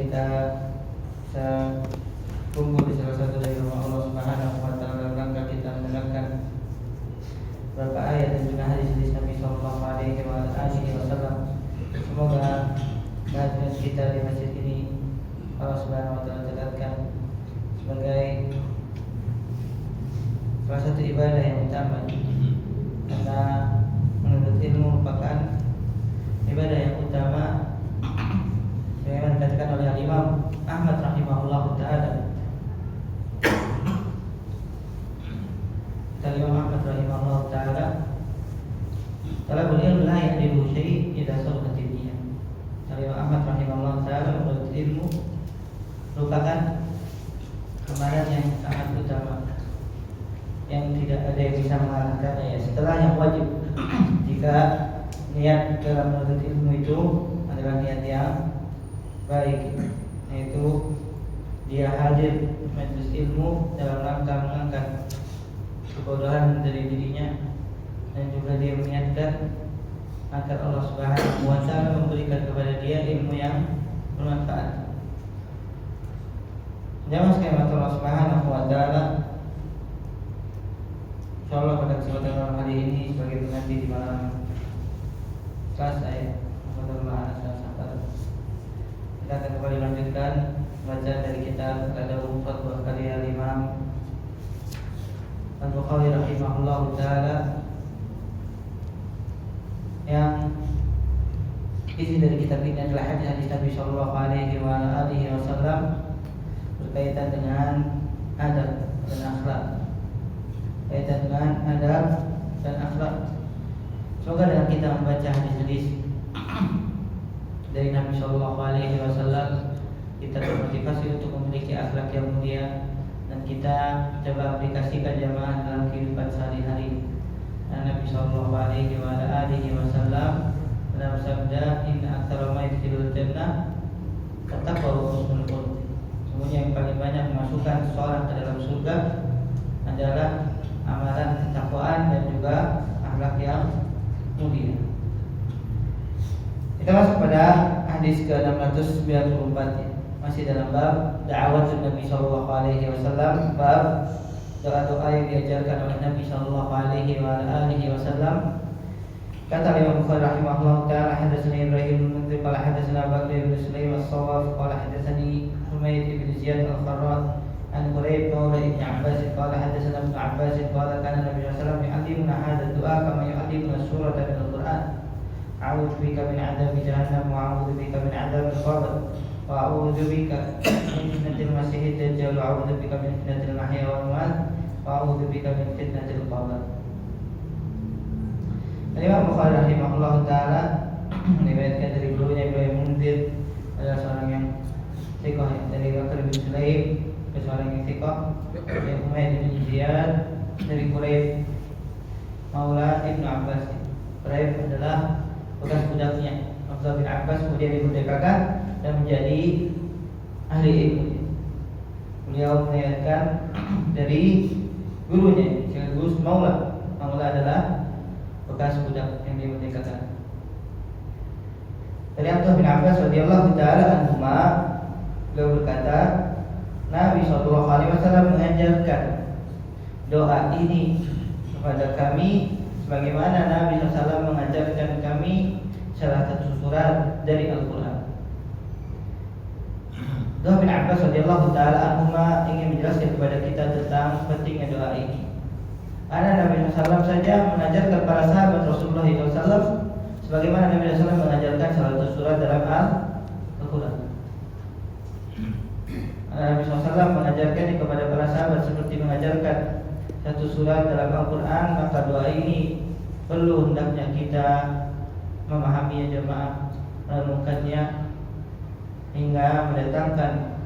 kita bisa kumpul di salah satu dari rumah Allah Subhanahu wa taala dalam rangka kita mendengarkan beberapa ayat dan juga hadis-hadis Nabi sallallahu alaihi wasallam. Semoga kehadiran kita di masjid ini Allah Subhanahu wa taala catatkan sebagai salah satu ibadah yang utama, karena menuntut ilmu merupakan ibadah yang utama. Sebagaimana dikatakan oleh Imam Ahmad rahimahullah taala. Imam Ahmad rahimahullah taala, talabul ilmi la ya'dilu syai' idza sarqatil niyah. Imam Ahmad rahimahullah taala, menuntut ilmu merupakan amalan yang sangat utama, yang tidak ada yang bisa mengalahkannya, ya, setelah yang wajib. Jika niat dalam menuntut ilmu itu adalah niat yang baik, yaitu dia hadir majelis ilmu dalam rangka mengangkat kebodohan dari dirinya, dan juga dia meniatkan agar Allah Subhanahu wa taala memberikan kepada dia ilmu yang bermanfaat. Jamaah sekalian Allah Subhanahu wa taala, insyaallah pada kesempatan malam hari ini sebagai penanti di malam Selasa, ya, kita akan kembali lanjutkan bacaan dari kitab Al-Adabul Mufrad karya Imam Al-Bukhari rahimahullah taala, yang isi dari kitab ini adalah hadis Nabi sallallahu alaihi wasallam berkaitan dengan adab dan akhlak. Semoga dengan kita membaca hadis-hadis dari Nabi sallallahu alaihi wasallam, kita termotivasi untuk memiliki akhlak yang mulia, dan kita coba aplikasikan jamaah dalam kehidupan sehari-hari. Nabi sallallahu alaihi wasallam dalam bersabda, "Inna aktsara ma yadkhulul jannah at-taqwa wa husnul khuluq." Semuanya yang paling banyak memasukkan seseorang ke dalam surga adalah amalan ketakwaan dan juga akhlak yang mulia. Kita masuk pada hadis ke-694, ya. Masih dalam bab da'awat Nabi sallallahu alaihi wasallam, bab doa-doa yang diajarkan oleh Nabi sallallahu alaihi wasallam. Kata Imam Bukhari rahimahullah taala, hadatsani Ibrahim bin Munzir qala hadatsana Bakr bin Sulaim as-Sawaf qala hadatsani Humayd bin Ziyad al-Kharrat an Quraib maula Ibn Abbas qala hadatsana Ibn Abbas qala kana Nabi sallallahu alaihi wasallam yu'allimuna hadha ad-du'a kama yu'allimuna surata min al-Qur'an. A'udzu bika min 'adzabi jahannam wa a'udzu bika min 'adzabil qabr wa a'udzu bika min fitnatil masiihid dajjal wa a'udzu bika min fitnatil mahya wal mamat wa a'udzu bika min fitnatil qabr. Imam Bukhari rahimahullah taala meriwayatkan dari gurunya Ibrahim Munzir, adalah seorang yang thiqah, dari Bakr bin Sulaim, seorang yang thiqah, dari Humayd bin Ziyad, dari Quraib maula Ibn Abbas. Quraib adalah bekas budaknya Abdullah bin Abbas, kemudian dimerdekakan dan menjadi ahli ilmu. Beliau meriwayatkan dari gurunya sekaligus maula. Maula adalah bekas budak yang dimerdekakan. Dari Abdullah bin Abbas radhiyallahu taala anhuma, beliau berkata, Nabi sallallahu alaihi wasallam mengajarkan doa ini kepada kami sebagaimana Nabi sallallahu alaihi wasallam mengajarkan kami salah satu surat dari Al-Qur'an. Abdullah bin Abbas radhiyallahu taala anhuma ingin menjelaskan kepada kita tentang pentingnya doa ini. Karena Nabi SAW saja mengajarkan para sahabat Rasulullah SAW sebagaimana Nabi SAW mengajarkan salah satu surat dalam Al-Quran. Nabi SAW mengajarkan kepada para sahabat seperti mengajarkan satu surat dalam Al-Quran, maka doa ini perlu hendaknya kita memahaminya jemaah, merenungkannya hingga mendatangkan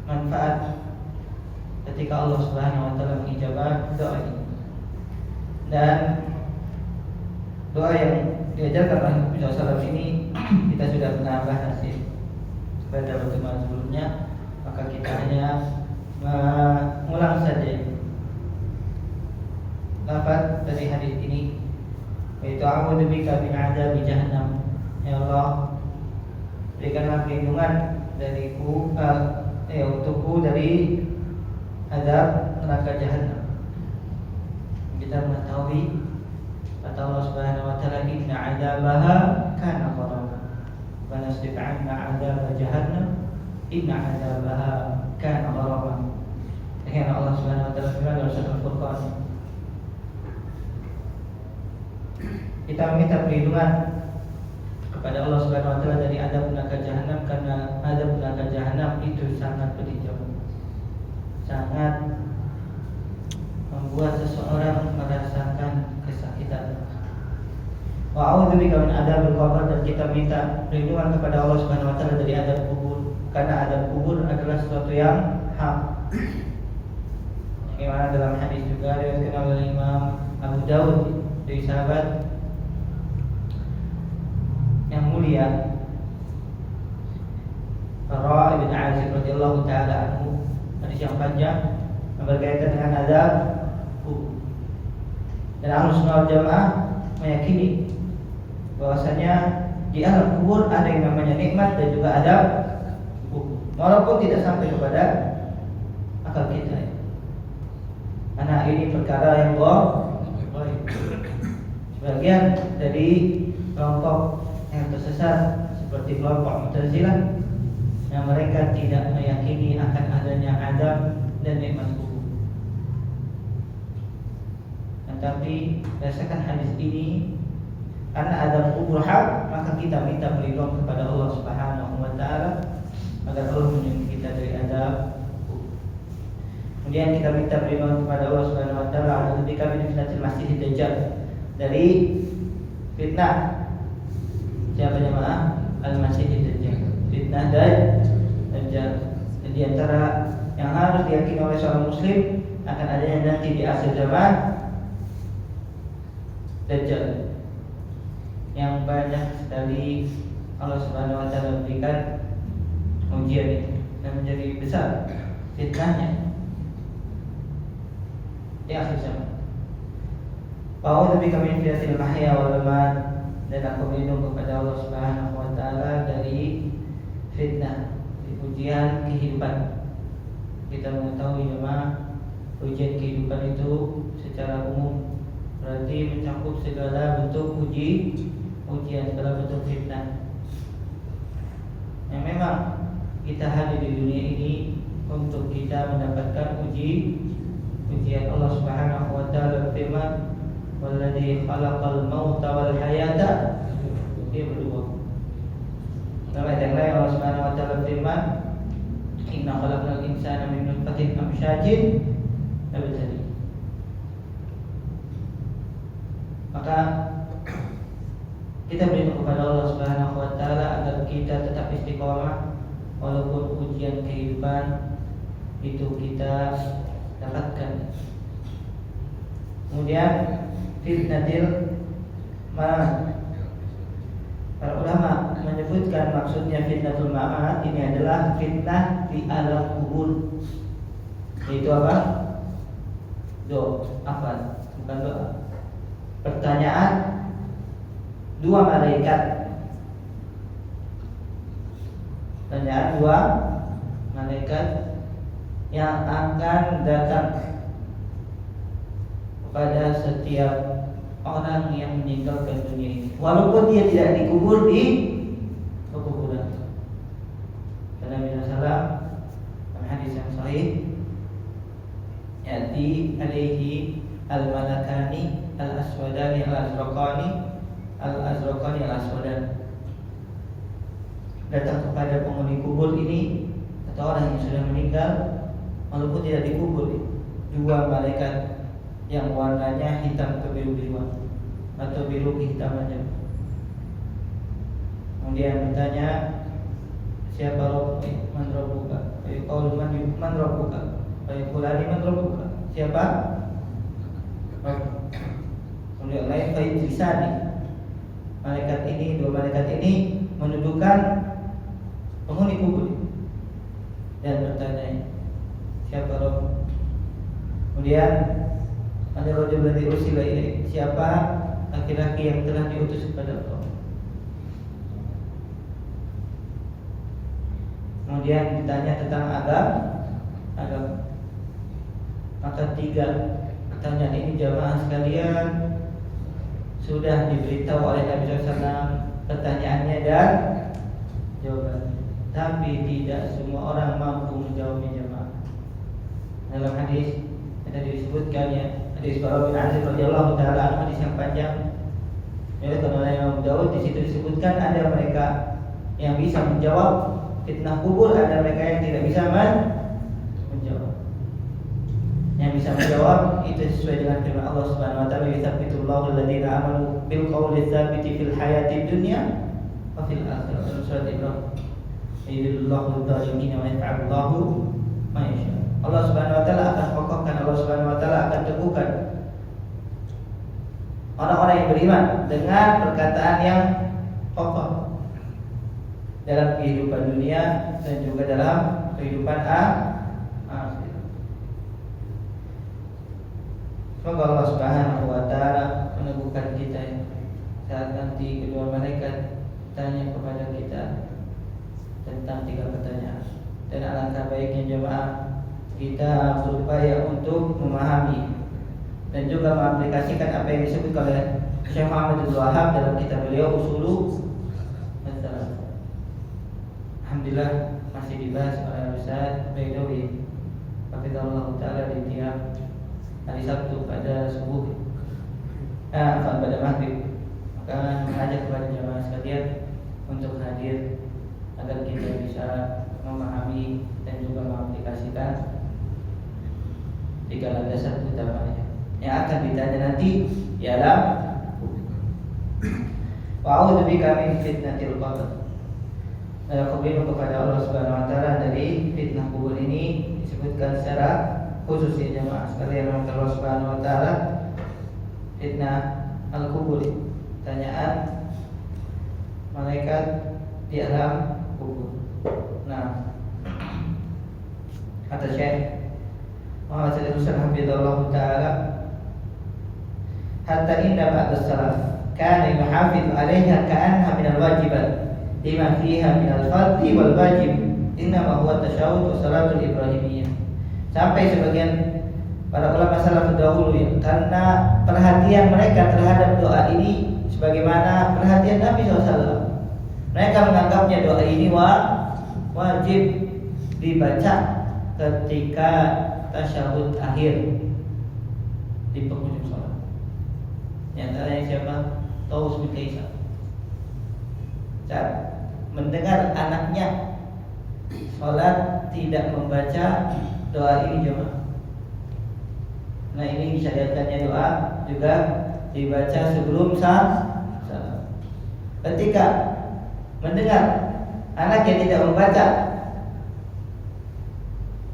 manfaat ketika Allah Subhanahu wa taala mengijabah doa ini. Dan doa yang diajarkan oleh Nabi SAW ini kita sudah pernah bahas pada pertemuan sebelumnya, maka kita hanya mengulang saja lafaz dari hadis ini, yaitu a'udzubika min 'adzabi jahannam. Ya Allah, berikanlah perlindungan untukku dari azab neraka Jahannam. Kita mengetahui kata Allah Subhanahu wa taala, inna 'adzabaha kana gharama wa nasrif 'anna 'adzab jahannam inna 'adzabaha kana gharama. Karena Allah Subhanahu wa taala firman dalam surat Al-Furqan, kita meminta perlindungan kepada Allah Subhanahu wa taala dari azab neraka Jahannam, karena azab neraka Jahannam itu sangat pedih, sangat membuat seseorang merasakan kesakitan. Wa a'udzubika min adzabil qabr, dan kita minta perlindungan kepada Allah Subhanahu wa taala dari azab kubur, karena azab kubur adalah sesuatu yang hak. Bagaimana dalam hadis juga diriwayatkan oleh Imam Abu Daud dari sahabat yang mulia Bara' bin Azib radhiyallahu taala anhu, hadis yang panjang yang berkaitan dengan azab kubur. Dan Ahlussunnah wal Jamaah meyakini bahwasanya di alam kubur ada yang namanya nikmat dan juga azab kubur, walaupun tidak sampai kepada akal kita, karena ini perkara yang gaib. Sebagian dari kelompok yang tersesat seperti kelompok Mu'tazilah yang mereka tidak meyakini akan adanya azab dan nikmat kubur. Tapi berdasarkan hadis ini, karena azab kubur hak, maka kita minta perlindungan kepada Allah Subhanahu wa taala agar Allah melindungi kita dari azab kubur. Kemudian kita minta perlindungan kepada Allah Subhanahu wa taala agar kita min fitnatil masiihid dajjal, dari fitnah siapa jemaah? Al-Masiihid Dajjal, fitnah Dajjal. Di antara yang harus diyakini oleh seorang muslim akan adanya nanti di akhir zaman Dajjal yang banyak sekali Allah Subhanahu wa taala berikan ujian ini, dan menjadi besar fitnahnya di akhir zaman. A'udzu bika min fitnatil mahya wal mamat, dan aku berlindung kepada Allah Subhanahu wa taala dari fitnah, ujian kehidupan. Kita mengetahui jemaah, ujian kehidupan itu secara umum berarti mencakup segala bentuk ujian, segala bentuk fitnah. Yang memang kita hadir di dunia ini untuk kita mendapatkan ujian. Allah Subhanahu wa taala berfirman, "Walladzi khalaqal mauta wal hayata liyabluwakum." Dalam ayat yang lain Allah Subhanahu wa taala berfirman, "Inna khalaqnal insana min nutfatin amsyajin nabtali." Maka kita berdoa kepada Allah Subhanahu wa taala agar kita tetap istiqomah walaupun ujian kehidupan itu kita dapatkan. Kemudian fitnatil mamat, para ulama menyebutkan maksudnya fitnatul mamat ini adalah fitnah di alam kubur. Itu apa? Bukan doa. Pertanyaan dua malaikat. Pertanyaan dua malaikat yang akan datang kepada setiap orang yang meninggalkan dunia ini, walaupun dia tidak dikubur di kuburan. Karena Nabi SAW dalam hadis yang sahih, ya'ti alaihi al-malakani al-aswadani al-azraqani al-aswadan. Datang kepada penghuni kubur ini atau orang yang sudah meninggal walaupun tidak dikubur, dua malaikat yang warnanya hitam kebiru-biruan atau biru kehitamannya. Kemudian bertanya, siapa man rabbuka? Qaul man rabbuka? Qulani man rabbuka? Siapa? Kemudian lain lisani. Malaikat ini, dua malaikat ini mendudukan penghuni kubur dan bertanya, siapa Rabb? Kemudian ada rajul ladzi ursila ilaihi, siapa laki-laki yang telah diutus kepada Allah? Kemudian ditanya tentang agama. Maka 3 pertanyaan ini jamaah sekalian sudah diberitahu oleh Nabi SAW pertanyaannya dan jawabannya, tapi tidak semua orang mampu menjawabnya jamaah. Dalam hadis ada disebutkan ya, hadis Bara bin Azib radhiyallahu taala anhu, hadis yang panjang. Oleh Imam Daud di situ disebutkan ada mereka yang bisa menjawab fitnah kubur, ada mereka yang tidak bisa menjawab. Yang bisa menjawab itu sesuai dengan firman Allah Subhanahu wa taala, "Yutsabbitullahu alladziina aamanu bil qawli tsabiti fil hayatid dunya wa fil akhirah." Dalam surat Ibrahim, "Yudhillullahu adh-dhalimin wa yaf'alullahu ma yasha." Allah Subhanahu wa taala akan kokohkan, Allah Subhanahu wa taala akan teguhkan orang-orang yang beriman dengan perkataan yang kokoh dalam kehidupan dunia dan juga dalam kehidupan akhirat. Semoga Allah Subhanahu wa taala meneguhkan kita saat nanti kedua malaikat tanya kepada kita tentang 3 pertanyaan. Dan alangkah baiknya jemaah kita berupaya untuk memahami dan juga mengaplikasikan apa yang disebut oleh Syekh Muhammad Abdul Wahhab dalam kitab beliau Usulu Masalah. Alhamdulillah masih dibahas oleh Ustaz Baidawi hafizahullah taala di tiap hari Sabtu pada subuh, pada maghrib. Maka mengajak kepada jemaah sekalian untuk hadir agar kita bisa memahami dan juga mengaplikasikan 3 landasan utamanya yang akan ditanya nanti ialah wa'udzu bika min fitnatil qabr. Aku berlindung kepada Allah Subhanahu wa taala dari fitnah kubur. Ini disebutkan secara khusus ya jemaah sekalian oleh Allah Subhanahu wa taala. Fitnah al-kubur, pertanyaan malaikat di alam kubur. Nah, kata Syekh Muhammad Said Hafizahullah taala, hatta inna ba'd as-salaf kana yuhafidhu 'alayha ka'annaha min al-wajibat lima fiha min al-fardhi wal wajib, innama huwa tasyahhud wa salatul ibrahimiyah. Sampai sebagian para ulama salaf dahulu ya, karena perhatian mereka terhadap doa ini sebagaimana perhatian Nabi SAW. Mereka menganggapnya doa ini wajib dibaca ketika tasyahud akhir di penghujung salat. Yang antaranya siapa? Taus bin Kaisan. Saat mendengar anaknya salat tidak membaca doa ini jemaah. Nah, ini disyariatkannya doa juga dibaca sebelum salat. Ketika mendengar anak yang tidak membaca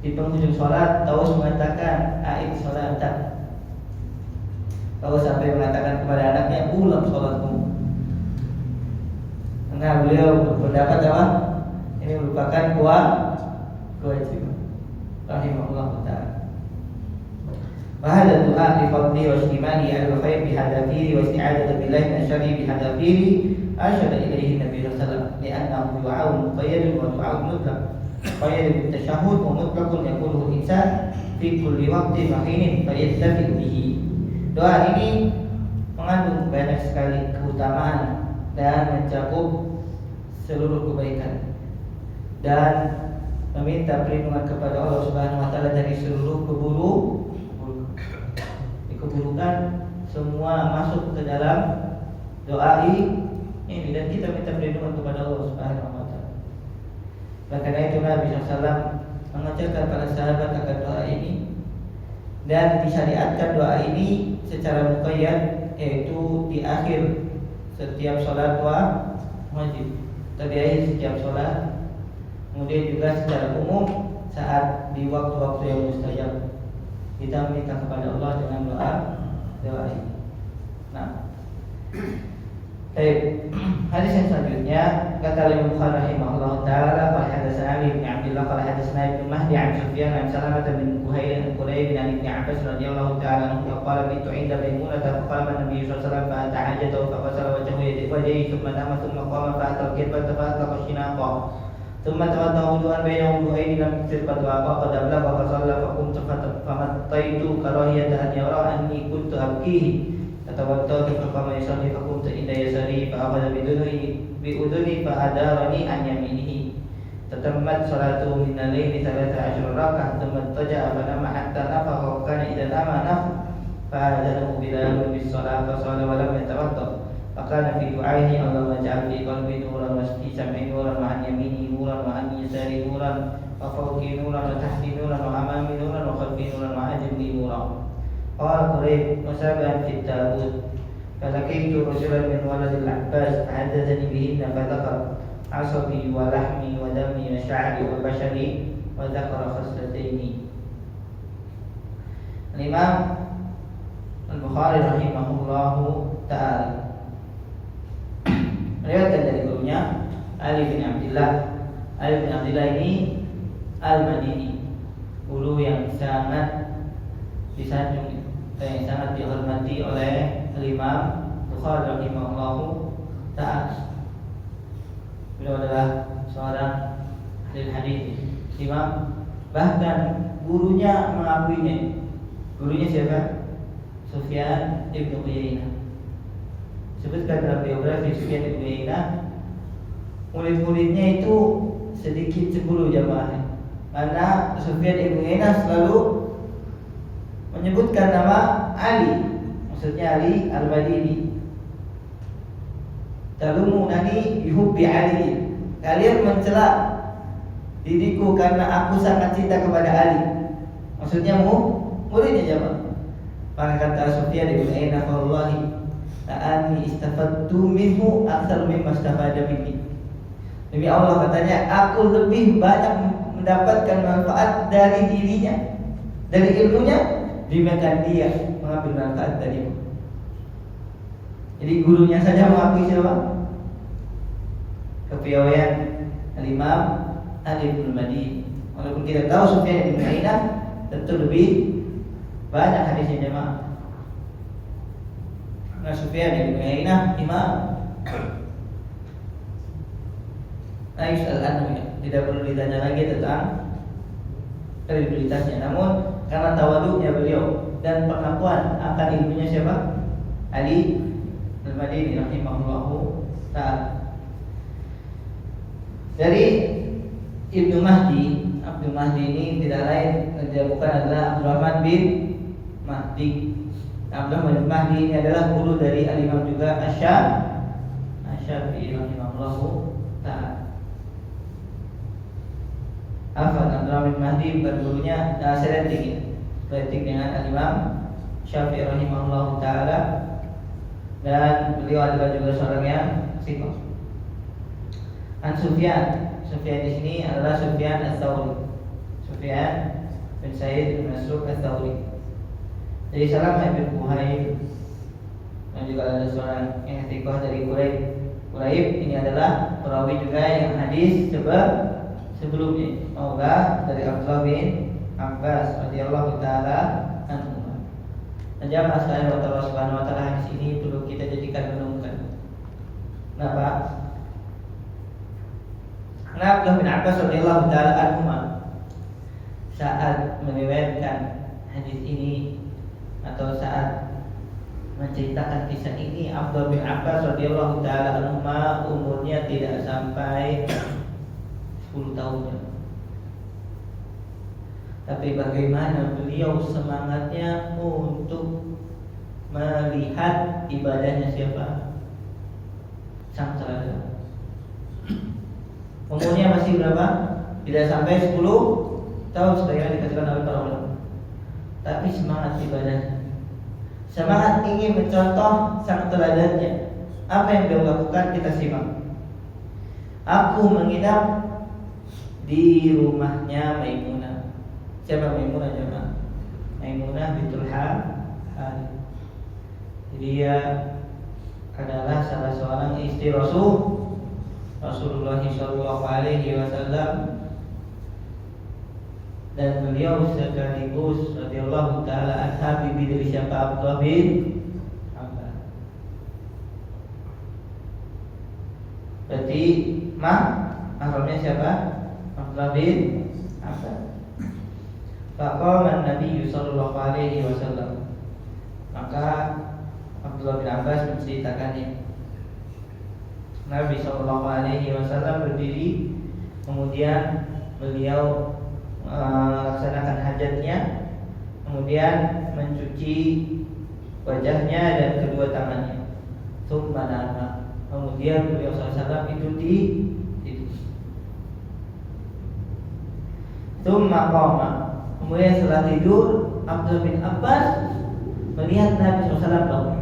di penghujung sholat, Taus mengatakan aid sholatak. Taus sampai mengatakan kepada anaknya, ulang sholatmu. Karena beliau berpendapat apa? Ini merupakan kewajiban. Rahimahullah ta'ala. Wahada doa li fadli wa istimali al-khair bihadafiri wa isti'adatu billahi min syarri bihadafiri asyara ilaihi Nabi sallallahu alaihi wasallam li'annahu du'a'un muqayyadun wa du'a'un mutlaq qayyad bit-tashahhud wa mutlaqun yaquluhu insan fi kulli waqtin wa hinin fayattafi bihi. Doa ini mengandung banyak sekali keutamaan dan mencakup seluruh kebaikan dan meminta perlindungan kepada Allah Subhanahu wa taala dari seluruh keburukan. Semua masuk ke dalam doa ini dan kita minta perlindungan kepada Allah Subhanahu wa taala. Karena itu Nabi SAW mengajarkan para sahabat akan doa ini dan disyariatkan doa ini secara muqayyad, yaitu di akhir setiap sholat wajib, di akhir setiap sholat. Kemudian juga secara umum saat di waktu-waktu yang mustajab kita minta kepada Allah dengan doa ini. Nah, baik. Hadis yang selanjutnya kata Imam Bukhari rahimahullah taala, qala hadatsana Ali bin Abdullah qala hadatsana Ibnu Mahdi an Sufyan an Salamah bin Kuhayl bin Ibn Abbas radhiyallahu taala anhu qala bitu inda Maimunah fa qala Nabi sallallahu alaihi wasallam fa ta'ajjata fa qasala wajhahu yadihi thumma nama thumma qama fa atal qibla fa atlaqa shinaqa ثم توضأ وضوءا بين وضوءين لم يكثر قد فقد أبلغ فصلى فقمت فمطيت كراهية أن يرى أني كنت أبكيه فتوضأت فقام يصلي فقمت عند يساري فأخذ بأذني فأدارني عن يمينه فتمت صلاته من الليل 13 ركعة ثم اضطجع فنام حتى نفخ وكان إذا نام فأذنه بلال بالصلاة فصلى ولم يتوضأ فكان في دعائه اللهم اجعل في قلبي نورا وفي سمعي نورا وعن يميني نورا وعن يساري نورا وفوقي نورا وتحتي نورا وأمامي نورا وخلفي نورا وعن جنبي نورا. قال قريب مسابقا في التابوت فلقيت رجلا من ولد العباس فحدثني بهن فذكر عصبي ولحمي ودمي وشعري وبشري وذكر خصلتين. Imam Al-Bukhari rahimahullahu ta'ala meriwayatkan dari gurunya Ali bin Abdullah. Ali bin Abdullah ini Al-Madini, guru yang sangat disanjung, yang sangat dihormati oleh Imam Bukhari rahimahullahu ta'ala. Beliau adalah seorang ahli hadis, imam, bahkan gurunya mengakuinya. Gurunya siapa? Sufyan ibnu Uyainah. Sebutkan dalam biografi Sufyan ibnu Uyainah, murid-muridnya itu sedikit 10 jamaah. Karena Sufyan ibnu Uyainah selalu menyebutkan nama Ali, maksudnya Ali Al-Madini. Talumunani bihubbi Ali. Kalian mencela diriku karena aku sangat cinta kepada Ali. Maksudnya muridnya jamaah. Maka kata Sufyan ibn Uyainah, wallahi ta'ani istafadtu minhu aktsar mimma istafada minni. Demi Allah, katanya, aku lebih banyak mendapatkan manfaat dari dirinya, dari ilmunya, dibandingkan dia mengambil manfaat dariku. Jadi gurunya saja mengakui siapa? Kepiawaian Al-Imam Ali bin Madini. Walaupun kita tahu Sufyan bin Uyainah tentu lebih banyak hadisnya jemaah. Karena Sufyan bin Uyainah imam. Nah, tidak perlu ditanya lagi tentang kredibilitasnya. Namun karena tawaduknya beliau dan pengakuan akan ilmunya siapa? Ali Al-Madini rahimahullahu ta'ala. Dari Ibnu Mahdi, Abdul Mahdi ini tidak lain, dia bukan adalah Abdurrahman bin Mahdi. Abdurrahman bin Mahdi ini adalah guru dari Al-Imam juga Asy-Syafi'i rahimahullahu ta'ala. Abdurrahman bin Mahdi bukan gurunya, selenting dengan Al-Imam Syafi'i rahimahullahu ta'ala. Dan beliau adalah juga seorang yang siqah. An Sufyan di sini adalah Sufyan Ats-Tsauri, Sufyan bin Sa'id bin Masruq Ats-Tsauri. Jadi Salamah bin Kuhaib, dan juga ada seorang yang siqah dari Quraib. Ini adalah perawi juga yang hadis sebelumnya, maula dari Abdullah bin Abbas radhiyallahu taala anhu. Dan jamaah sekalian Allah Subhanahu wa taala, hadis ini perlu kita jadikan renungan. Kenapa? Karena Abdullah bin Abbas radhiyallahu taala anhu saat meriwayatkan hadis ini atau saat menceritakan kisah ini, Abdullah bin Abbas radhiyallahu taala anhu umurnya tidak sampai 10 tahun. Tapi bagaimana beliau semangatnya untuk melihat ibadahnya siapa? Sang teladan. Umurnya masih berapa? Tidak sampai 10 tahun sebagaimana dikatakan oleh para ulama. Tapi semangat ibadahnya, semangat ingin mencontoh sang teladannya. Apa yang beliau lakukan kita simak. Aku menginap di rumahnya Maimunah. Siapa Maimunah jemaah? Maimunah bintul Harith. Dia adalah salah seorang istri Rasulullah sallallahu alaihi wasallam, dan beliau sekaligus radhiyallahu taala anha bibi dari siapa? Abdullah bin Abbas. Berarti mahramnya siapa? Abdullah bin Abbas. Faqama Nabi sallallahu alaihi wasallam. Maka Abdullah bin Abbas menceritakannya. Nabi sallallahu alaihi wasallam berdiri, kemudian beliau melaksanakan hajatnya, kemudian mencuci wajahnya dan kedua tangannya. Tsumma nama. Kemudian beliau SAW itu tidur. Tsumma qama. Kemudian setelah tidur, Abdullah bin Abbas melihat Nabi SAW bangun.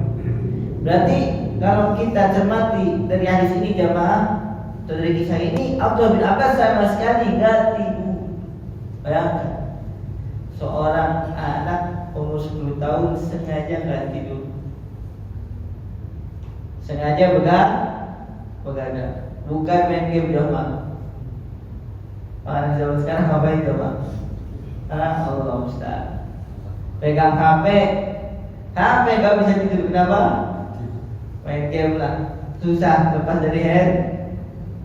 Berarti kalau kita cermati dari hadis ini jamaah, atau dari kisah ini, Abdullah bin Abbas sama sekali nggak tidur. Bayangkan, seorang anak umur 10 tahun sengaja nggak tidur, sengaja begadang, bukan main game doang. Anak zaman sekarang ngapain coba? Allah Ustaz, pegang HP nggak bisa tidur. Kenapa? Main game lah, susah lepas dari hand.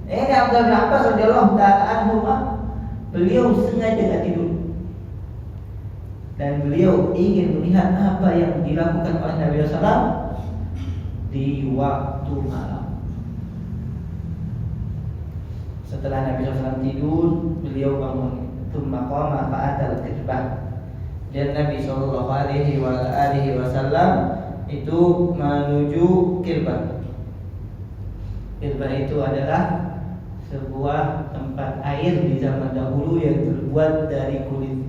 Ini Abdullah bin Abbas radhiyallahu ta'ala anhu, beliau sengaja nggak tidur dan beliau ingin melihat apa yang dilakukan oleh Nabi SAW di waktu malam. Setelah Nabi SAW tidur, beliau bangun. Tsumma qama fa'atal qiblah. Dan Nabi sallallahu alaihi wasallam itu menuju Qilbah. Qilbah itu adalah sebuah tempat air di zaman dahulu yang terbuat dari kulit.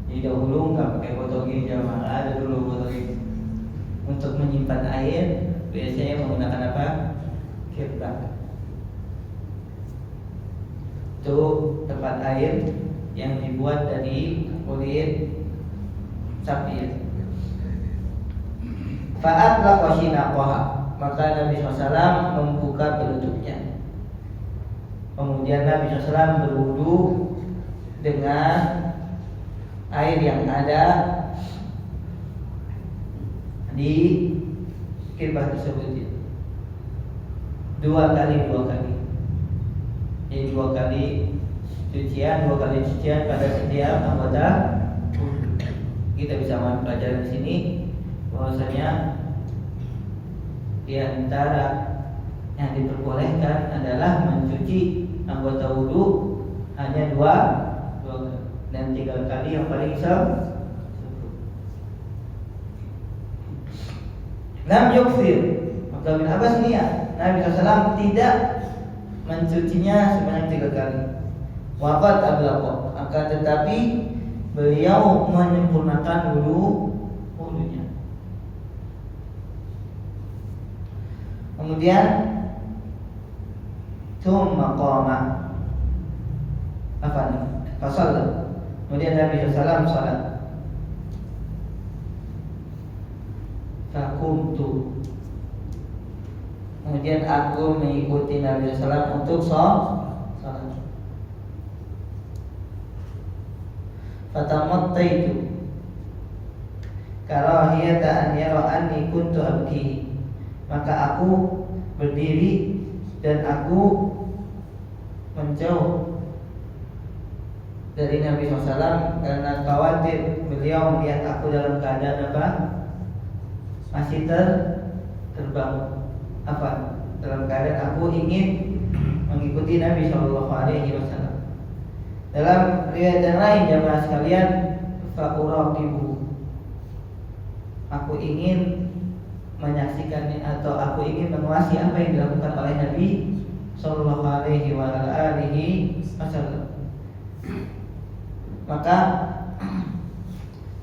Jadi dahulu nggak pakai botol gini, jamaah, ada dulu botol gini. Untuk menyimpan air biasanya menggunakan apa? Qilbah. Itu tempat air yang dibuat dari kulit sapi. Fa'atlaqa shinaqaha. Maka Nabi SAW membuka penutupnya. Kemudian Nabi SAW berwudu dengan air yang ada di Qilbah tersebut. Dua kali. Jadi dua kali cucian pada setiap anggota. Kita bisa mempelajari di sini bahwasanya di antara yang diperbolehkan adalah mencuci anggota wudu hanya dua kali, dan 3 kali yang paling sah. Lam yukfir. Maka bin Abbas niat Nabi SAW tidak mencucinya sebanyak 3 kali. Waqad ablaqa. Akan tetapi beliau menyempurnakan wudunya. Kemudian tsumma qama. Apa nih? Fasalla. Kemudian Nabi SAW salat. Fakumtu. Kemudian aku mengikuti Nabi SAW untuk salat. Fatamattaitu karahiyata an yara anni kuntu abki. Maka aku berdiri dan aku menjauh dari Nabi SAW karena khawatir beliau melihat aku dalam keadaan apa? Masih terbangun. Apa? Dalam keadaan aku ingin mengikuti Nabi SAW. Dalam riwayat yang lain jamaah sekalian, fa'uraqibu. Aku ingin menyaksikan atau aku ingin menguasai apa yang dilakukan oleh Nabi sallallahu alaihi wasallam. Maka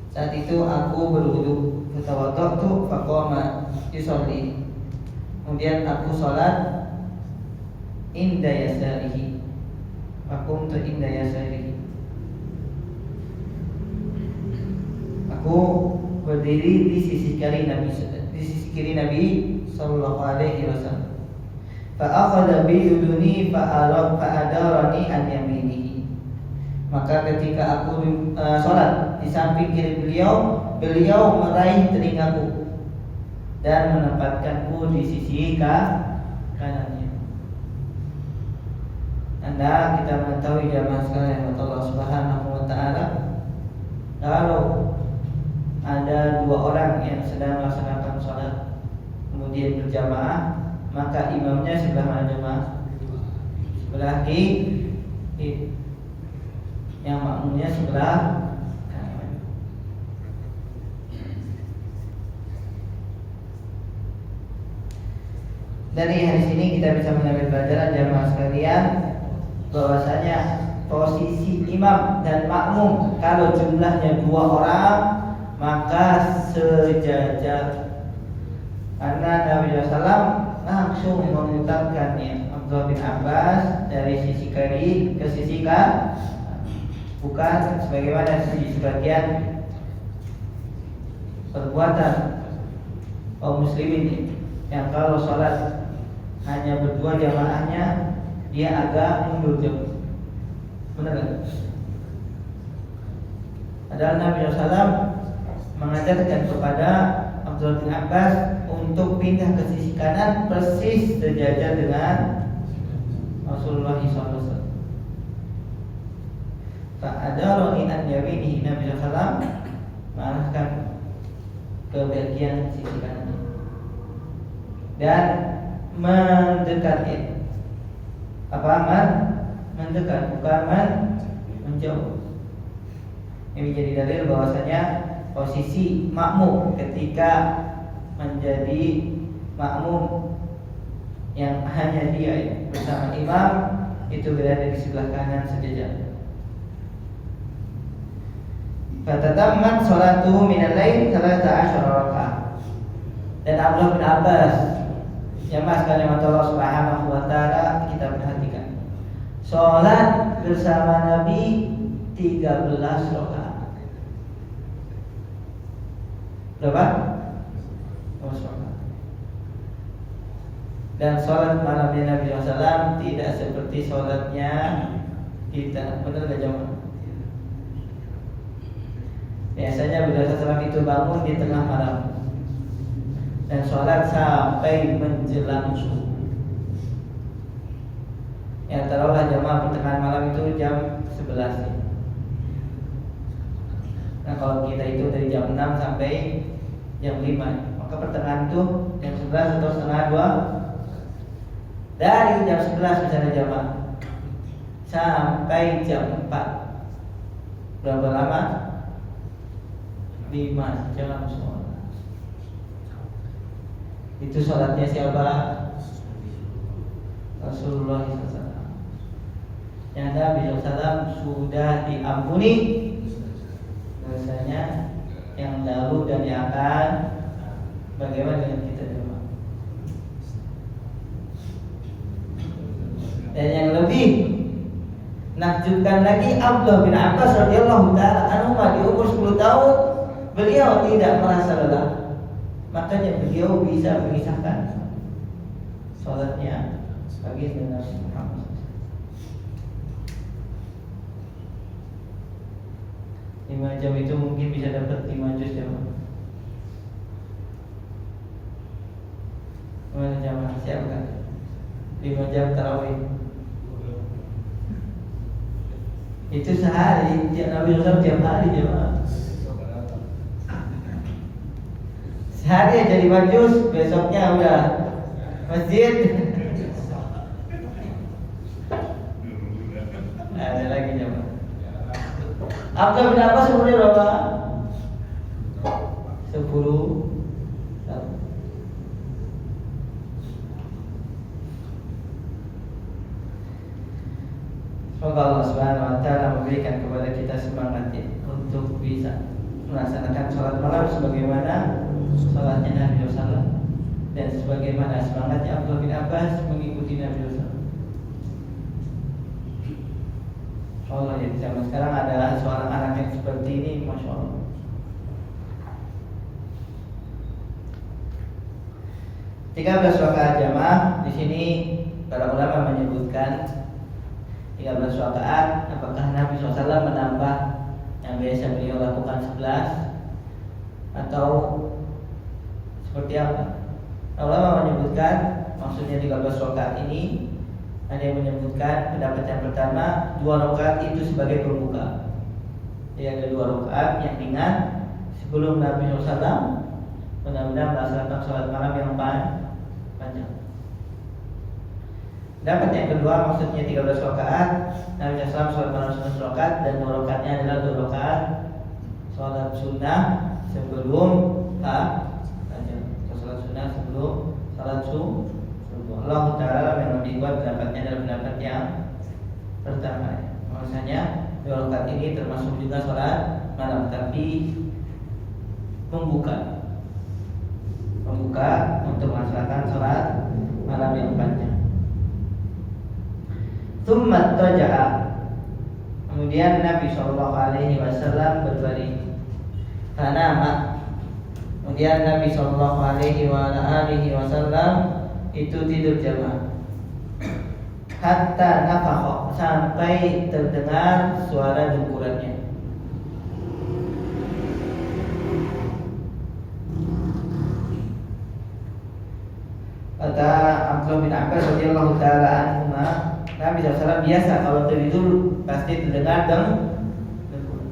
saat itu aku berwudu, fatawaddatu faqama yusolli. Kemudian aku sholat inda yasarihi. Aku inda yasarihi. Aku berdiri di sisi kiri Nabi sallallahu alaihi wasallam. Fa akhadha bi yuduni fa adarani an yaminihi. Maka ketika aku sholat di samping kiri beliau meraih telingaku dan menempatkanku di sisi kanannya. Anda kita mengetahui jamaah sekalian Allah Subhanahu wa taala, kalau ada dua orang yang sedang melaksanakan sholat kemudian berjamaah, maka imamnya sebelah mana jemaah? Sebelah kiri. Yang makmumnya sebelah kanan. Dari hadis ini kita bisa mengambil pelajaran jamaah sekalian, bahwasanya posisi imam dan makmum kalau jumlahnya dua orang maka sejajar, karena Nabi SAW langsung memutarkannya Abdullah bin Abbas dari sisi kiri ke sisi kanan, bukan sebagaimana di sebagian perbuatan kaum muslimin yang kalau sholat hanya berdua jamaahnya dia agak mundur jauh. Benar kan? Padahal Nabi SAW mengajarkan kepada Abdullah bin Abbas untuk pindah ke sisi kanan persis sejajar dengan Rasulullah SAW. Fa'adaroni an yaminihi, Nabi SAW mengarahkan ke bagian sisi kanan dan mendekati mendekat, bukan menjauh. Ini menjadi dalil bahwasanya posisi makmum ketika menjadi makmum yang hanya dia bersama imam itu berada di sebelah kanan sejajar. Fatatammat sholatuhu minal lail 13 rakaat. Dan Abdullah bin Abbas, jamaah sekalian Allah Subhanahu wa taala, kita perhatikan. Salat bersama Nabi 13 rakaat. Berapa? 13 rakaat. Dan salat malamnya Nabi SAW tidak seperti salatnya kita. Benar enggak jamaah? Biasanya Beliau SAW itu bangun di tengah malam dan sholat sampai menjelang subuh. Ya taruhlah jamaah pertengahan malam itu jam 11. Nah kalau kita itu dari jam 6 sampai jam 5, maka pertengahan itu jam 11 atau setengah 2. Dari jam 11 misalnya jamaah sampai jam 4, berapa lama? 5 jam sholat. Itu sholatnya siapa? Rasulullah SAW. Yang Nabi SAW sudah diampuni dosanya yang lalu dan yang akan. Bagaimana dengan kita jemaah? Dan yang lebih nakjubkan lagi, Abdullah bin Abbas radhiyallahu taala anhu di umur 10 tahun beliau tidak merasa lelah, makanya beliau bisa mengisahkan sholatnya bagi Nabi Muhammad. 5 jam itu mungkin bisa dapat 5 juz jamaah. Mana jamaah siap kan? 5 jam tarawih. Itu sehari, Nabi SAW tiap hari jamaah. Sehari aja 5 juz, besoknya udah masjid. Ada lagi jamaah. Abdullah bin Abbas umurnya berapa? 10 tahun. Semoga Allah Subhanahu wa taala memberikan kepada kita semangat untuk bisa melaksanakan sholat malam sebagaimana sholatnya Nabi SAW dan sebagaimana semangatnya Abdullah bin Abbas mengikuti Nabi SAW. Allah ya, zaman sekarang ada seorang anak yang seperti ini, masya Allah. Tiga 13 rakaat jamaah. Di sini para ulama menyebutkan 13 rakaat. Apakah Nabi SAW menambah yang biasa beliau lakukan 11 atau seperti apa? Ulama menyebutkan maksudnya 13 rakaat ini Ada yang menyebutkan pendapat yang pertama 2 rakaat itu sebagai pembuka. Jadi ada 2 rakaat yang ringan sebelum Nabi SAW benar-benar melaksanakan sholat malam yang panjang. Pendapat yang kedua maksudnya 13 rakaat. Nabi SAW sholat malam 11 rakaat dan 2 rakaatnya adalah 2 rakaat sholat sunnah sebelum sholat sunnah sebelum sholat subuh. Allah Ta'ala yang lebih kuat pendapatnya adalah pendapat yang pertama. Maksudnya 2 rakaat ini termasuk juga sholat malam, tapi membuka untuk melaksanakan sholat malam yang panjang. Tsumma taja'a, kemudian Nabi SAW berbaring. Fanama, kemudian Nabi SAW itu tidur jamaah. Hatta nafakha, sampai terdengar suara dengkurannya. Kata Abdullah bin Abbas radhiyallahu taala anhuma, Nabi SAW biasa kalau tidur pasti terdengar dengkuran.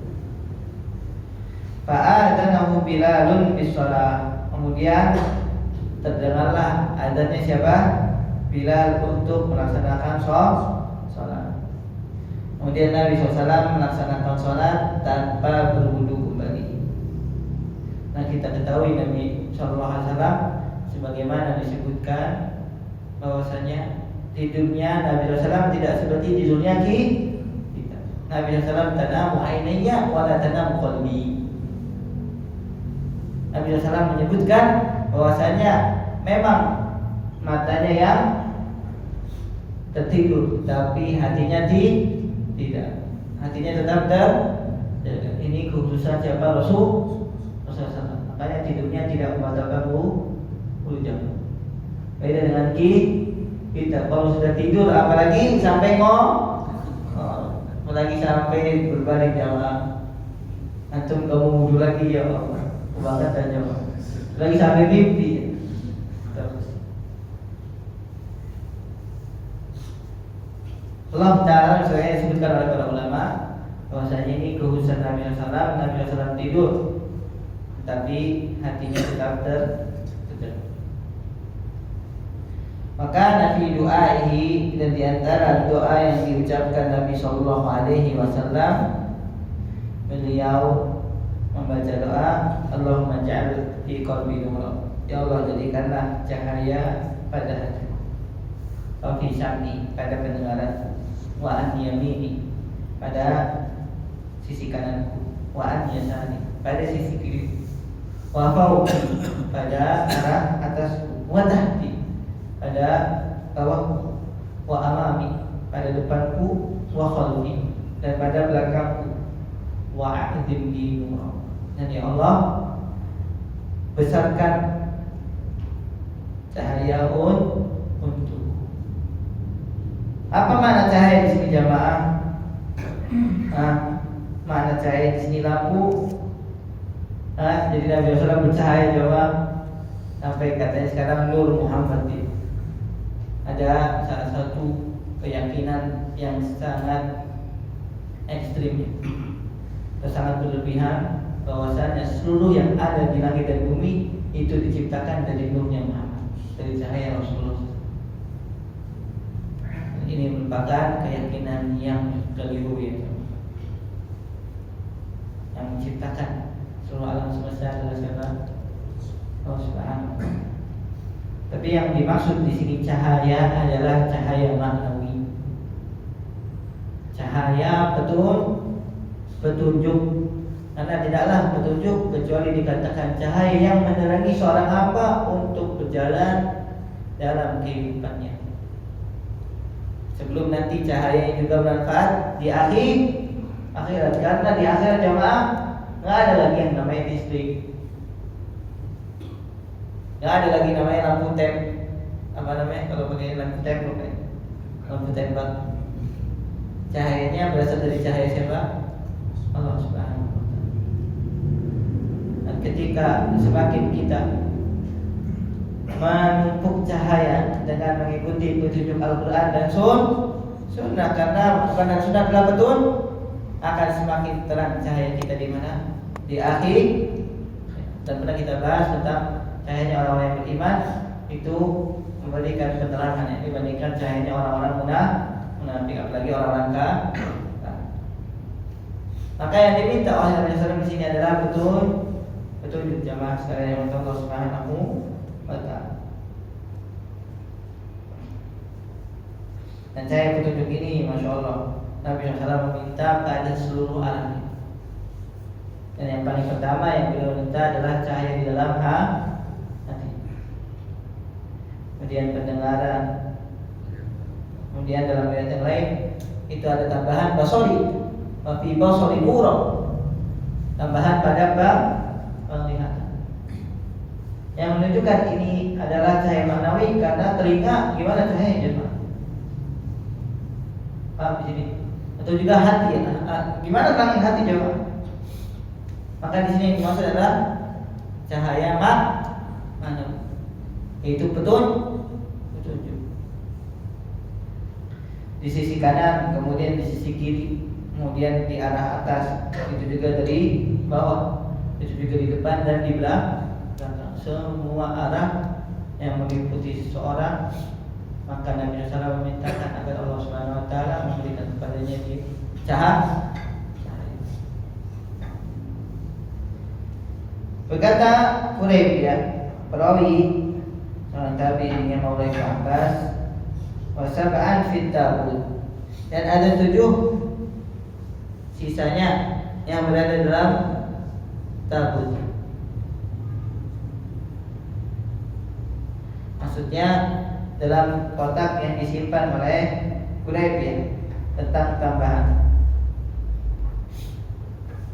Fa'adzanahu Bilalun bis-shalah, kemudian terdengarlah azannya siapa? Bilal untuk melaksanakan sholat. Kemudian Nabi SAW melaksanakan sholat tanpa berwudu kembali. Nah, kita ketahui Nabi SAW sebagaimana disebutkan bahwasanya tidurnya Nabi SAW tidak seperti tidurnya kita. Nabi SAW tanamu ainayya wa la tanamu qalbi. Nabi SAW menyebutkan bahwasanya memang matanya yang tertidur, tapi hatinya tidak. Hatinya tetap terjaga. Ini khususan siapa? Rasulullah SAW. Makanya tidurnya tidak membatalkan wudu. Beda dengan kita. Kalau sudah tidur, apalagi sampai apalagi sampai berbaring jamaah. Antum kamu wudu lagi ya Allah. Banget aja Pak. Lagi sampai mimpi. Allah Ta'ala sesuai disebutkan oleh para ulama bahwasanya ini kekhususan Nabi SAW. Nabi SAW tidur, tapi hatinya tetap terjaga. Maka Nabi du'aihi, dan diantara doa yang diucapkan Nabi SAW, beliau membaca doa Allahumma ja'al fi qalbi nur. Ya Allah, jadikanlah cahaya pada hati. Wa fi sam'i, pada pendengaran. Wa an yamini, pada sisi kananku. Wa an yasari, pada sisi kiri. Wa fawqi, pada arah atasku. Wa tahti, pada bawahku. Wa amami, pada depanku. Wa khalfi, dan pada belakangku. Wa a'dzim bi nur. Dan ya Allah, besarkan cahaya untuk. Apa makna cahaya di sini jamaah? Makna cahaya di sini lampu. Jadi Nabi SAW bercahaya jamaah, sampai katanya sekarang Nur Muhammad. Ada salah satu keyakinan yang sangat ekstrim, sangat berlebihan, bahwasanya seluruh yang ada di langit dan bumi itu diciptakan dari nurnya Muhammad, dari cahaya Rasulullah. Ini merupakan keyakinan yang keliru ya. Yang menciptakan seluruh alam semesta adalah siapa? Allah Subhanahu. Tapi yang dimaksud di sini cahaya adalah cahaya maknawi. Cahaya petunjuk. Karena tidaklah petunjuk kecuali dikatakan cahaya yang menerangi seorang hamba untuk berjalan dalam kehidupannya. Sebelum nanti cahaya yang juga bermanfaat di akhirat. Karena di akhirat jamaah nggak ada lagi yang namanya listrik, nggak ada lagi namanya lampu apa namanya kalau pakai lampu lampu tembak. Cahayanya berasal dari cahaya siapa? Allah Subhanahu wa Ta'ala. Dan ketika semakin kita menumpuk cahaya dengan mengikuti petunjuk Al-Quran dan Sunnah, karena Al-Quran dan Sunnah adalah betul, akan semakin terang cahaya kita di mana? Di akhir. Dan pernah kita bahas tentang cahayanya orang-orang yang beriman itu memberikan penerangan dibandingkan cahayanya orang-orang munafik, apalagi orang-orang kafir. Maka yang diminta oleh Nabi SAW di sini adalah betul jamaah sekalian yang Allah Subhanahu wa Ta'ala. Dan cahaya petunjuk ini, masya Allah, Nabi SAW meminta kepada seluruh alam. Dan yang paling pertama yang beliau minta adalah cahaya di dalam hati. Kemudian pendengaran. Kemudian dalam ayat yang lain itu ada tambahan basori, fi basori nurun, tambahan pada penglihatan. Yang menunjukkan ini adalah cahaya maknawi karena telinga gimana cahaya jemaah? Paham di sini? Atau juga hati ya? Gimana terangin hati jemaah? Maka di sini yang dimaksud adalah cahaya maknawi, yaitu petunjuk di sisi kanan, kemudian di sisi kiri, kemudian di arah atas, itu juga dari bawah, itu juga di depan dan di belakang, semua arah yang meliputi seseorang. Maka Nabi SAW memintakan agar Allah Subhanahu Wa Taala memberikan kepadanya di cahaya. Berkata Quraibiyah, perawi seorang tabi'in yang Maulana Ibnu Abbas, wasab'an fit tabut, dan ada 7 sisanya yang berada dalam tabut. Maksudnya dalam kotak yang disimpan oleh Quraibiyah tentang tambahan.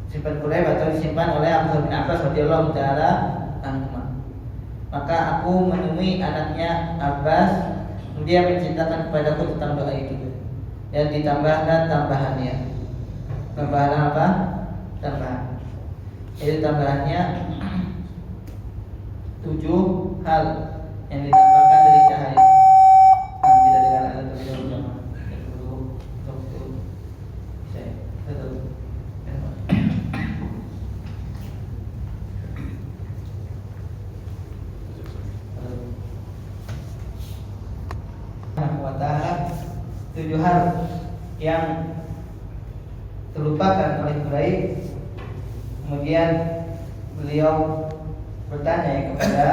Simpan Quraib atau disimpan oleh Abdullah bin Abbas radhiyallahu taala anhu. Maka aku menemui anaknya Abbas, dia menceritakan kepadaku tentang doa itu dan ditambahkan tambahannya. Tambahan apa? Tambahan. Itu tambahannya 7 hal yang ditambahkan dari cahaya. Kita dengar ada terjadi Ta'ala 7 hal yang terlupakan oleh Quraib. Kemudian beliau bertanya kepada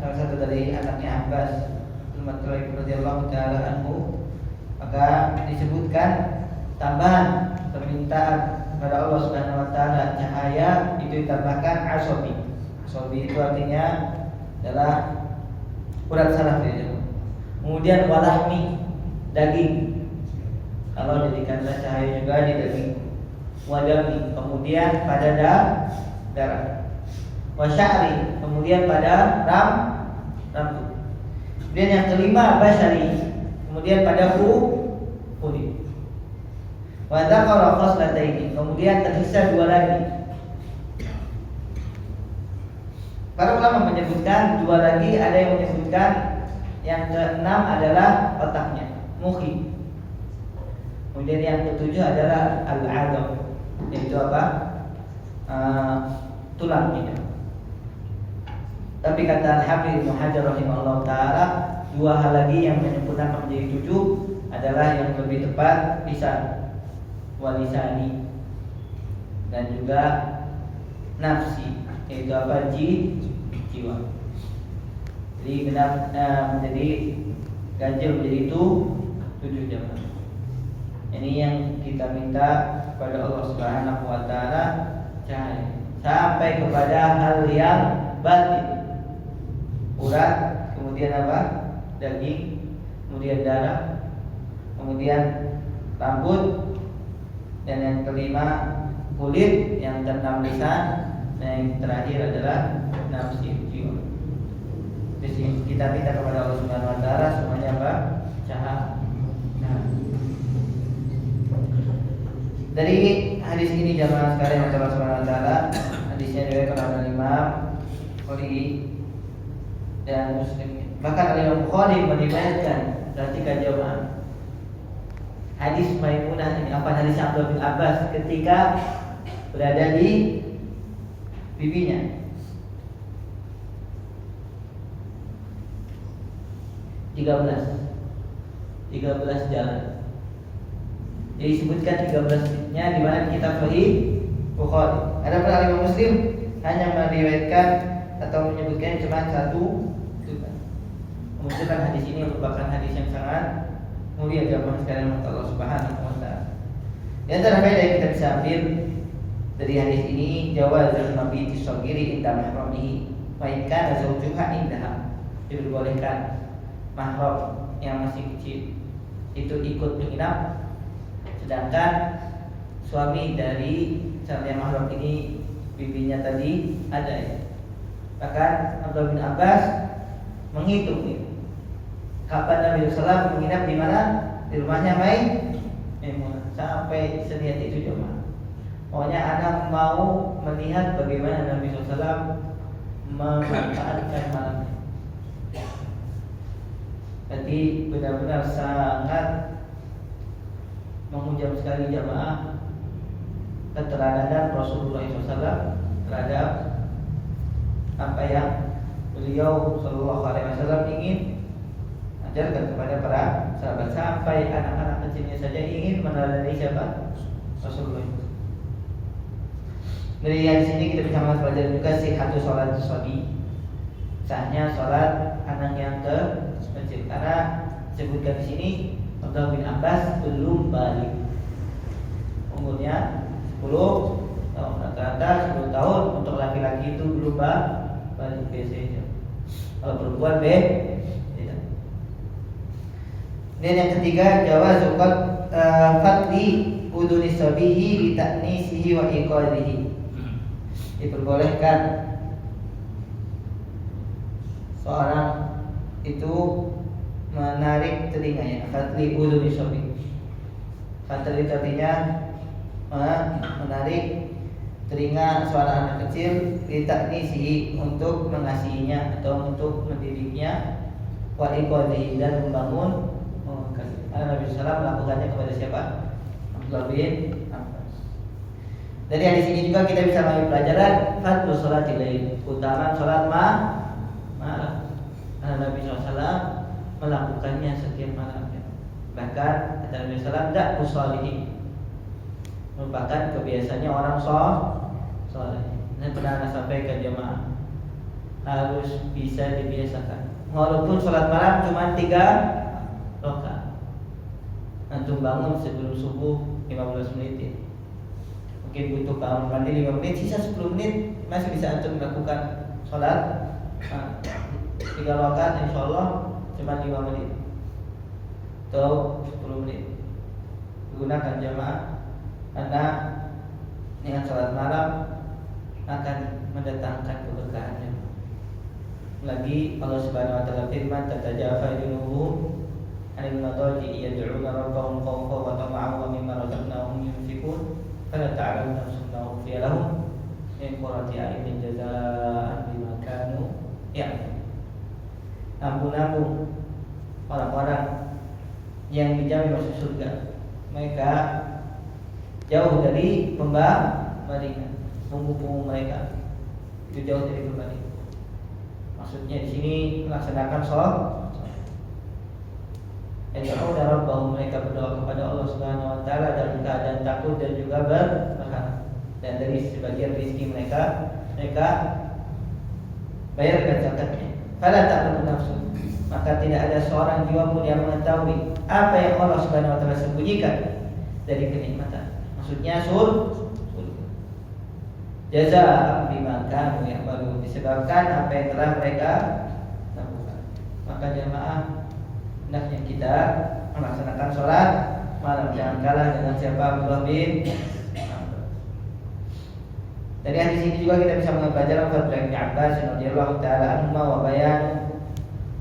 salah satu dari anaknya Abbas, Quraib radhiyallahu taala anhu, maka disebutkan tambahan permintaan kepada Allah Subhanahu wa taala cahaya itu ditambahkan asobi. Asobi itu artinya adalah urat saraf ya. Kemudian walahmi, daging. Allah jadikanlah cahaya juga di daging. Wadami, kemudian pada darah. Wasya'ri, kemudian pada rambut. Kemudian yang kelima basyari, kemudian pada kulit. Wa dzakara khoslataini, kemudian tersisa 2 lagi. Para ulama menyebutkan 2 lagi, ada yang menyebutkan yang ke-6 adalah otaknya, mukhi. Kemudian yang ke-7 adalah al-'adham, yaitu apa? Tulangnya. Tapi kata Al-Hafidz Ibnu Hajar rahimahullah taala, 2 hal lagi yang menyempurnakan menjadi 7 adalah yang lebih tepat lisan, walisani, dan juga nafsi, yaitu apa? Jiwa. Jadi genap menjadi ganjil menjadi itu 7 jamaah. Ini yang kita minta kepada Allah Subhanahu wa taala cahaya sampai kepada hal yang batin. Urat, kemudian apa? Daging, kemudian darah, kemudian rambut, dan yang kelima kulit, yang keenam lisan, dan yang terakhir adalah nafsi, jiwa. Jadi kita minta kepada Allah Subhanahu wa taala semuanya apa? Cahaya. Dari hadis ini jamaah sekalian Allah Subhanahu wa taala, hadisnya diriwayatkan oleh Imam Bukhari dan Muslim. Bahkan Imam Bukhari meriwayatkan, perhatikan jemaah, hadis Maimunah ini, apa hadis Abdullah bin Abbas ketika berada di bibinya. 13 jalan. Jadi disebutkan 13-nya di mana kitab Sahih Bukhari. Adapun Imam Muslim hanya meriwayatkan atau menyebutkan cuma satu. Menunjukkan hadis ini merupakan hadis yang sangat mulia jamaah sekalian Allah Subhanahu wa taala. Di antara faedah yang kita bisa ambil dari hadis ini, jawazul mabiti shagiri inda mahramihi wa in kana zawjuha indaha. Diperbolehkan mahram yang masih kecil itu ikut menginap, sedangkan suami dari calon mahram ini bibinya tadi ada ya. Bahkan Abdullah bin Abbas menghitung ini. Kapan Nabi SAW menginap di mana? Di rumahnya Maimunah. Sampai seniat itu cuma. Pokoknya anak mau melihat bagaimana Nabi SAW memanfaatkan malamnya. Jadi benar-benar sangat menghujam sekali jamaah keteladanan Rasulullah SAW terhadap apa yang beliau Sallallahu Alaihi Wasallam ingin ajarkan kepada para sahabat, sampai anak-anak kecilnya saja ingin meneladani siapa? Rasulullah. Dari yang sini kita bisa mempelajari juga sihhatu sholat shabi, sahnya sholat anak yang kecil, karena disebutkan di sini Abdullah bin Abbas belum balik, umurnya 10 tahun, rata-rata 10 tahun untuk laki-laki itu belum balik biasanya. Kalau perempuan tidak. Dan yang ketiga, jawaz fatli uduni sabihi li ta'nisihi wa iqadhihi. Diperbolehkan seorang itu menarik telinganya, fatli uduni sabihi. Fatli artinya menarik telinga seorang anak kecil, li ta'nisihi, untuk mengasihinya atau untuk mendidiknya, wa iqadhihi, dan membangun. Nabi SAW melakukannya kepada siapa? Abdullah bin Abbas. Dari hadis ini juga kita bisa mengambil pelajaran fadlu sholatil lail, keutamaan sholat malam. Nabi SAW melakukannya setiap malamnya. Bahkan kata Nabi SAW, dak usalihi, merupakan kebiasaannya orang soleh. Ini pernah saya sampaikan jemaah, harus bisa dibiasakan. Walaupun sholat malam cuma 3 rakaat. Antum bangun sebelum subuh 15 menit ya. Mungkin butuh kamar mandi 5 menit, sisa 10 menit masih bisa antum melakukan sholat 3 rakaat, insyaallah cuma 5 menit atau 10 menit. Gunakan jamaah, karena dengan sholat malam akan mendatangkan keberkahannya. Lagi Allah Subhanahu wa taala firman, tatajafa junubuhum anil madaji yad'una rabbahum khawfan wa tama'an wa mimma razaqnahum yunfiqun fala ta'lamu nafsun ma ukhfiya lahum min qurrati a'yunin jazaa'an bima kanu ya'malun. Ampun-ampun orang-orang yang dijamin masuk surga, mereka jauh dari pembandingan, punggung mereka itu jauh dari pembandingan. Maksudnya di sini melaksanakan sholat. Yad'una rabbahum, mereka berdoa kepada Allah Subhanahu wa taala dalam keadaan takut dan juga berharap. Dan dari sebagian rezeki mereka bayarkan zakatnya. Fala ta'lamu nafsun, maka tidak ada seorang jiwa pun yang mengetahui apa yang Allah Subhanahu wa taala sembunyikan dari kenikmatan. Maksudnya surga. Jazaa bima kanu ya'malun, disebabkan apa yang telah mereka lakukan. Maka jemaah, hendaknya kita melaksanakan sholat malam, jangan kalah dengan siapa? Abdullah bin Abbas. Dari hadis ini juga kita bisa mengambil pelajaran Abdullah bin Abbas radhiyallahu taala anhu wa bayan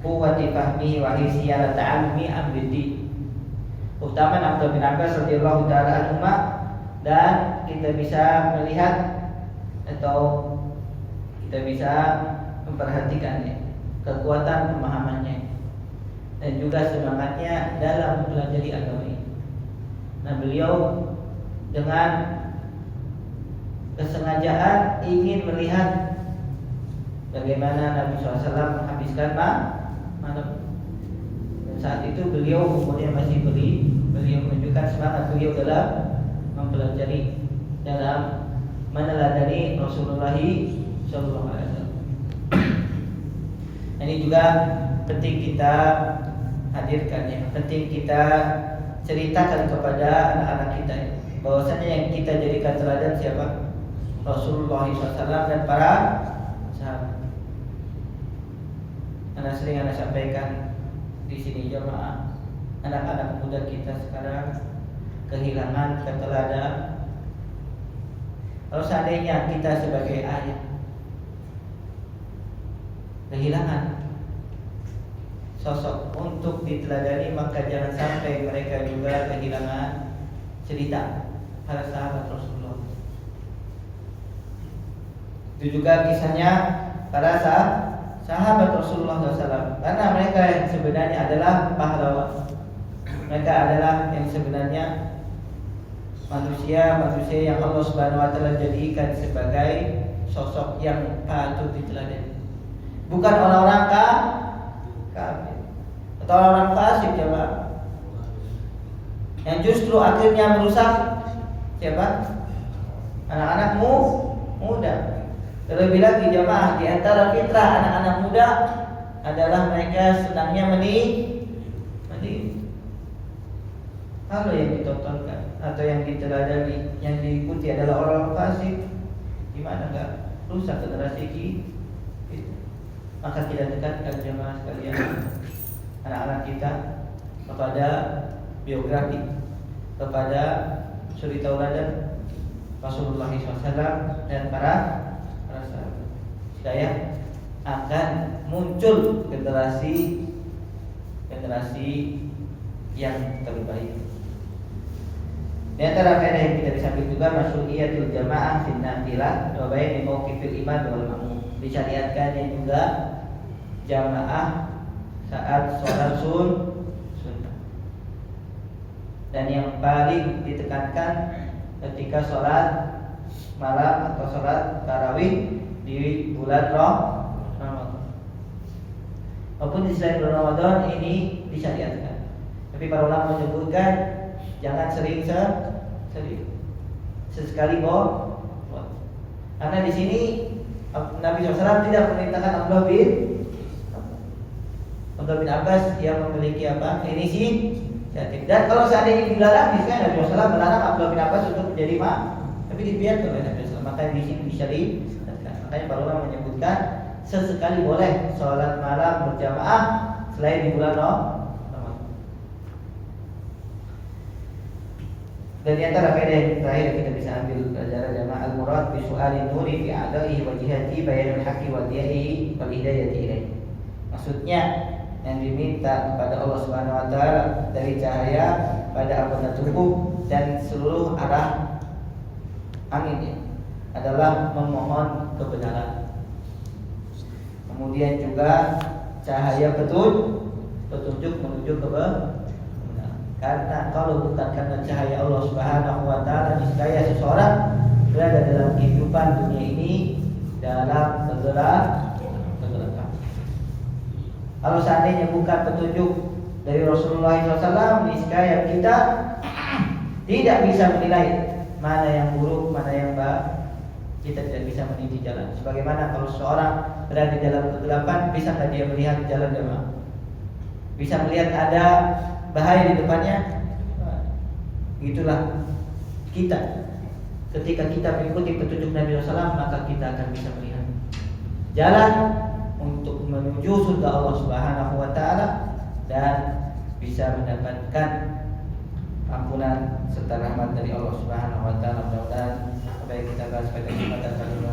quwwati fahmihi wa hirsi ala ta'allumi amri. Keutamaan Abdullah bin Abbas radhiyallahu taala anhu, dan kita bisa melihat atau kita bisa memperhatikannya kekuatan pemahamannya, dan juga semangatnya dalam mempelajari agama ini. Nah, beliau dengan kesengajaan ingin melihat bagaimana Nabi SAW menghabiskan malam. Dan saat itu beliau umurnya masih beliau menunjukkan semangat beliau dalam mempelajari, dalam meneladani Rasulullah SAW. Ini juga penting kita hadirkan ya, penting kita ceritakan kepada anak-anak kita bahwasanya yang kita jadikan teladan siapa? Rasulullah SAW dan para sahabat. Sering sampaikan di sini jemaah, anak-anak muda kita sekarang kehilangan keteladan. Kalau seandainya kita sebagai ayah kehilangan sosok untuk diteladani, maka jangan sampai mereka juga kehilangan cerita para sahabat Rasulullah. Itu juga kisahnya para sahabat Rasulullah SAW, karena mereka yang sebenarnya adalah pahlawan. Mereka adalah yang sebenarnya manusia yang Allah Subhanahu wa taala jadikan sebagai sosok yang patut diteladani. Bukan orang-orang kafir atau orang fasik jemaah, yang justru akhirnya merusak siapa? Anak-anakmu muda. Terlebih lagi jemaah, di antara fitrah anak-anak muda adalah mereka senangnya menipu. Kalau yang ditontonkan atau yang diteladani, yang diikuti adalah orang fasik, gimana enggak rusak generasi kita? Maka kita dekatkan jemaah sekalian anak-anak kita kepada biografi, kepada suri tauladan Rasulullah SAW dan para sahabat, supaya akan muncul generasi yang terbaik. Di antara faedah yang kita bisa ambil juga mas'uliyatul jamaah fin nafilah wa bayan mauqifil iman wal ma'mum. Disyariatkannya juga jamaah saat sholat sunnah. Dan yang paling ditekankan ketika sholat malam atau sholat tarawih di bulan Ramadan. Walaupun di selain bulan Ramadan ini disyariatkan, tapi para ulama menyebutkan jangan sering sesekali boh. Karena di sini Nabi SAW tidak memerintahkan Abdullah bin Abbas yang memiliki inisiatif. Dan kalau seandainya dilarang, misalnya Nabi SAW melarang Abdullah bin Abbas untuk menjadi imam, tapi dibiarkan oleh Nabi SAW. Maka di sini disyariatkan. Makanya para ulama menyebutkan sesekali boleh sholat malam berjamaah selain di bulan Ramadan. Dan di antara faedah yang terakhir kita bisa ambil pelajaran jamaah al-murad bi su'alin nuri fi a'da'ihi wa jihati bayanul haqqi wa diyahi wal hidayati ilaihi. Maksudnya yang diminta kepada Allah Subhanahu wa taala dari cahaya pada anggota tubuh dan seluruh arah anginnya adalah memohon kebenaran. Kemudian juga cahaya petunjuk menuju kebenaran. Karena kalau bukan karena cahaya Allah Subhanahu wa taala, niscaya seseorang berada dalam kehidupan dunia ini dalam kegelapan. Kalau seandainya bukan petunjuk dari Rasulullah SAW, niscaya kita tidak bisa menilai mana yang buruk, mana yang baik. Kita tidak bisa meniti jalan. Sebagaimana kalau seorang berada di dalam kegelapan, bisa nggak dia melihat jalan jemaah? Bisa melihat ada bahaya di depannya. Itulah kita. Ketika kita mengikuti petunjuk Nabi SAW, maka kita akan bisa melihat jalan untuk menuju surga Allah Subhanahu wa taala dan bisa mendapatkan ampunan serta rahmat dari Allah Subhanahu wa taala. Mudah-mudahan apa yang kita bahas pada kesempatan kali ini